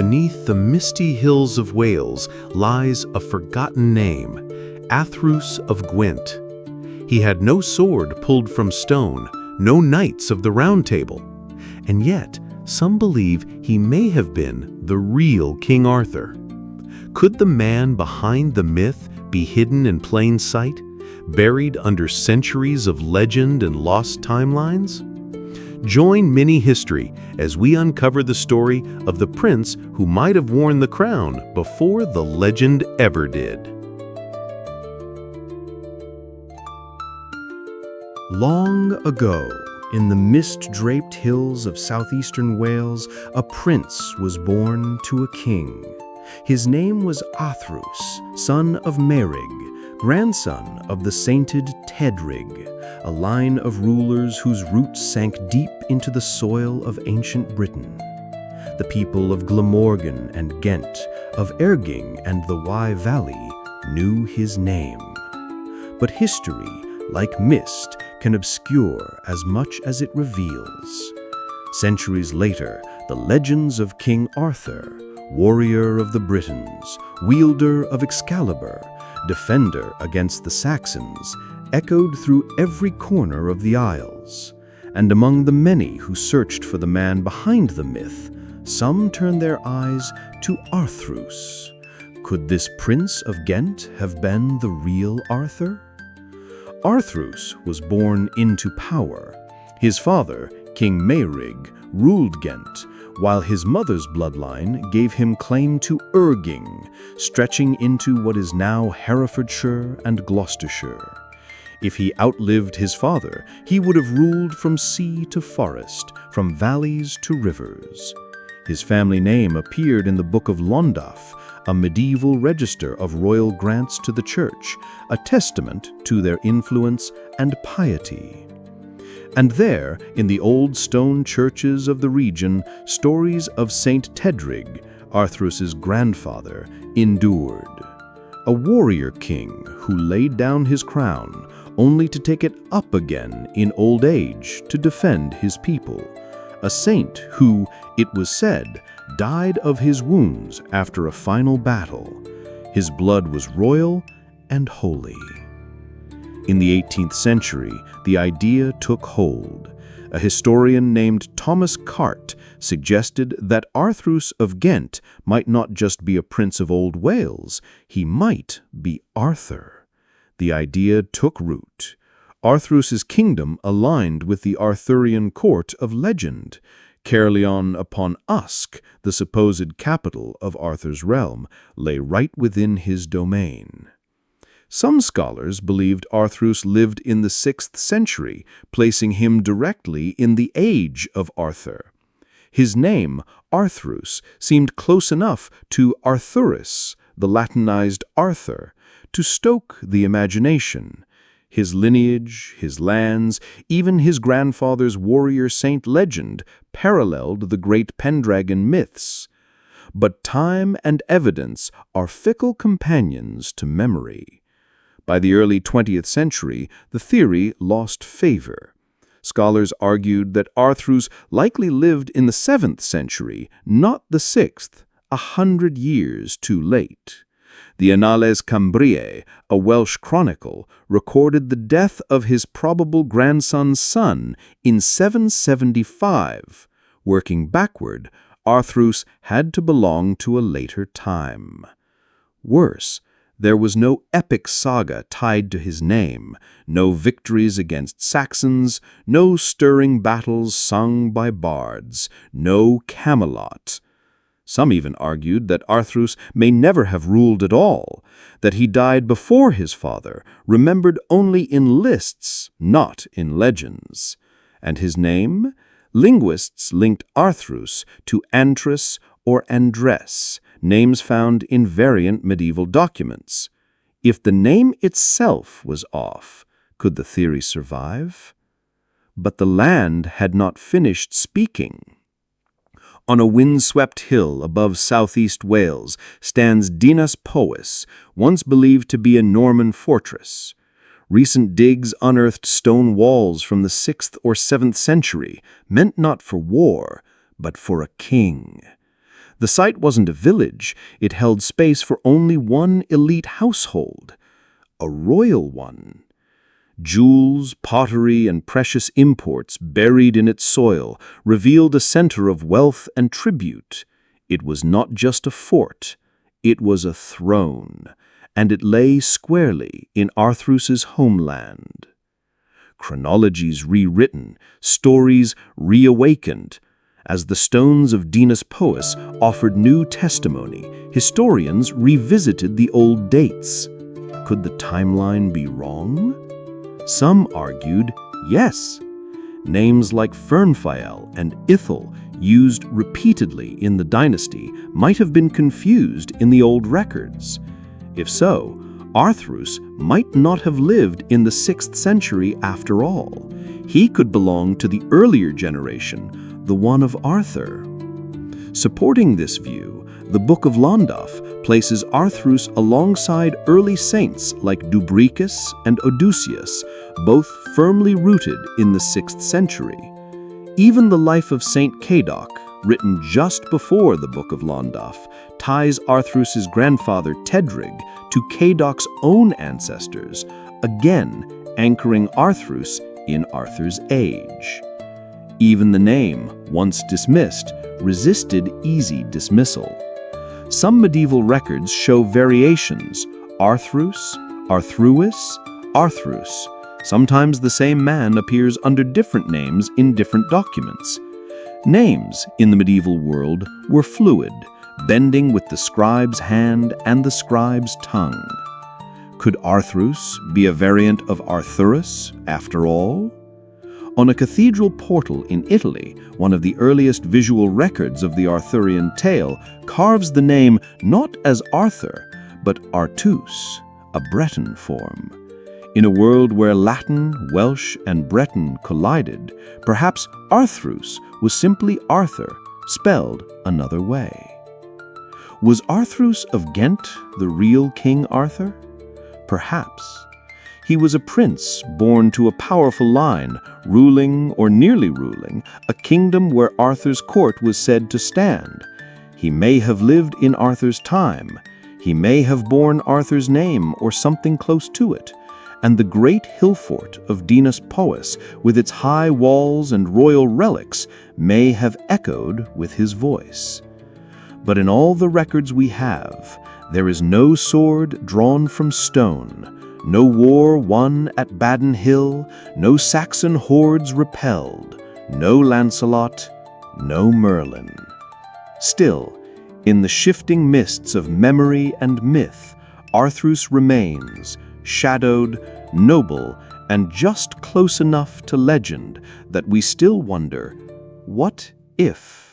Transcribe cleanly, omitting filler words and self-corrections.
beneath the misty hills of Wales lies a forgotten name, Athrwys of Gwent. He had no sword pulled from stone, no knights of the Round Table, and yet some believe he may have been the real King Arthur. Could the man behind the myth be hidden in plain sight, buried under centuries of legend and lost timelines? Join Mini History as we uncover the story of the prince who might have worn the crown before the legend ever did. Long ago, in the mist-draped hills of southeastern Wales, a prince was born to a king. His name was Athrwys, son of Merig, grandson of the sainted Tedrig, a line of rulers whose roots sank deep into the soil of ancient Britain. The people of Glamorgan and Ghent, of Erging and the Wye Valley, knew his name. But history, like mist, can obscure as much as it reveals. Centuries later, the legends of King Arthur, warrior of the Britons, wielder of Excalibur, defender against the Saxons, echoed through every corner of the Isles. And among the many who searched for the man behind the myth, some turned their eyes to Arthurus. Could this prince of Ghent have been the real Arthur? Arthurus was born into power. His father, King Merig, ruled Ghent, while his mother's bloodline gave him claim to Erging, stretching into what is now Herefordshire and Gloucestershire. If he outlived his father, he would have ruled from sea to forest, from valleys to rivers. His family name appeared in the Book of Londaf, a medieval register of royal grants to the church, a testament to their influence and piety. And there, in the old stone churches of the region, stories of Saint Tedrig, Arthurus's grandfather, endured. A warrior king who laid down his crown, only to take it up again in old age to defend his people. A saint who, it was said, died of his wounds after a final battle. His blood was royal and holy. In the 18th century, the idea took hold. A historian named Thomas Cart suggested that Arthurus of Ghent might not just be a prince of old Wales, he might be Arthur. The idea took root. Arthurus's kingdom aligned with the Arthurian court of legend. Caerleon upon Usk, the supposed capital of Arthur's realm, lay right within his domain. Some scholars believed Arthurus lived in the 6th century, placing him directly in the age of Arthur. His name, Arthurus, seemed close enough to Arthurus, the Latinized Arthur, to stoke the imagination. His lineage, his lands, even his grandfather's warrior saint legend paralleled the great Pendragon myths. But time and evidence are fickle companions to memory. By the early 20th century, the theory lost favor. Scholars argued that Arthurus likely lived in the 7th century, not the 6th, 100 years too late. The Annales Cambriae, a Welsh chronicle, recorded the death of his probable grandson's son in 775. Working backward, Arthurus had to belong to a later time. Worse, there was no epic saga tied to his name, no victories against Saxons, no stirring battles sung by bards, no Camelot. Some even argued that Arthurus may never have ruled at all, that he died before his father, remembered only in lists, not in legends. And his name? Linguists linked Arthurus to Antrus or Andres, names found in variant medieval documents. If the name itself was off, could the theory survive? But the land had not finished speaking. On a windswept hill above southeast Wales stands Dinas Powys, once believed to be a Norman fortress. Recent digs unearthed stone walls from the 6th or 7th century, meant not for war, but for a king. The site wasn't a village, it held space for only one elite household, a royal one. Jewels, pottery, and precious imports buried in its soil revealed a center of wealth and tribute. It was not just a fort, it was a throne, and it lay squarely in Arthur's homeland. Chronologies rewritten, stories reawakened. As the stones of Dinas Powys offered new testimony, historians revisited the old dates. Could the timeline be wrong? Some argued yes. Names like Fernfael and Ithel, used repeatedly in the dynasty, might have been confused in the old records. If so, Arthurus might not have lived in the 6th century after all. He could belong to the earlier generation, the one of Arthur. Supporting this view, the Book of Llandaff places Arthurus alongside early saints like Dubricus and Odysseus, both firmly rooted in the 6th century. Even the life of Saint Cadoc, written just before the Book of Llandaff, ties Arthurus's grandfather Tedrig to Cadoc's own ancestors, again anchoring Arthurus in Arthur's age. Even the name, once dismissed, resisted easy dismissal. Some medieval records show variations: Arthurus, Arthruis, Arthrus. Sometimes the same man appears under different names in different documents. Names in the medieval world were fluid, bending with the scribe's hand and the scribe's tongue. Could Arthrus be a variant of Arthurus, after all? On a cathedral portal in Italy, one of the earliest visual records of the Arthurian tale carves the name not as Arthur, but Artus, a Breton form. In a world where Latin, Welsh, and Breton collided, perhaps Arthrus was simply Arthur, spelled another way. Was Arthurus of Gwent the real King Arthur? Perhaps. He was a prince born to a powerful line, ruling, or nearly ruling, a kingdom where Arthur's court was said to stand. He may have lived in Arthur's time. He may have borne Arthur's name or something close to it. And the great hill fort of Dinas Powys, with its high walls and royal relics, may have echoed with his voice. But in all the records we have, there is no sword drawn from stone, no war won at Badon Hill, no Saxon hordes repelled, no Lancelot, no Merlin. Still, in the shifting mists of memory and myth, Arthurus remains, shadowed, noble, and just close enough to legend that we still wonder, what if?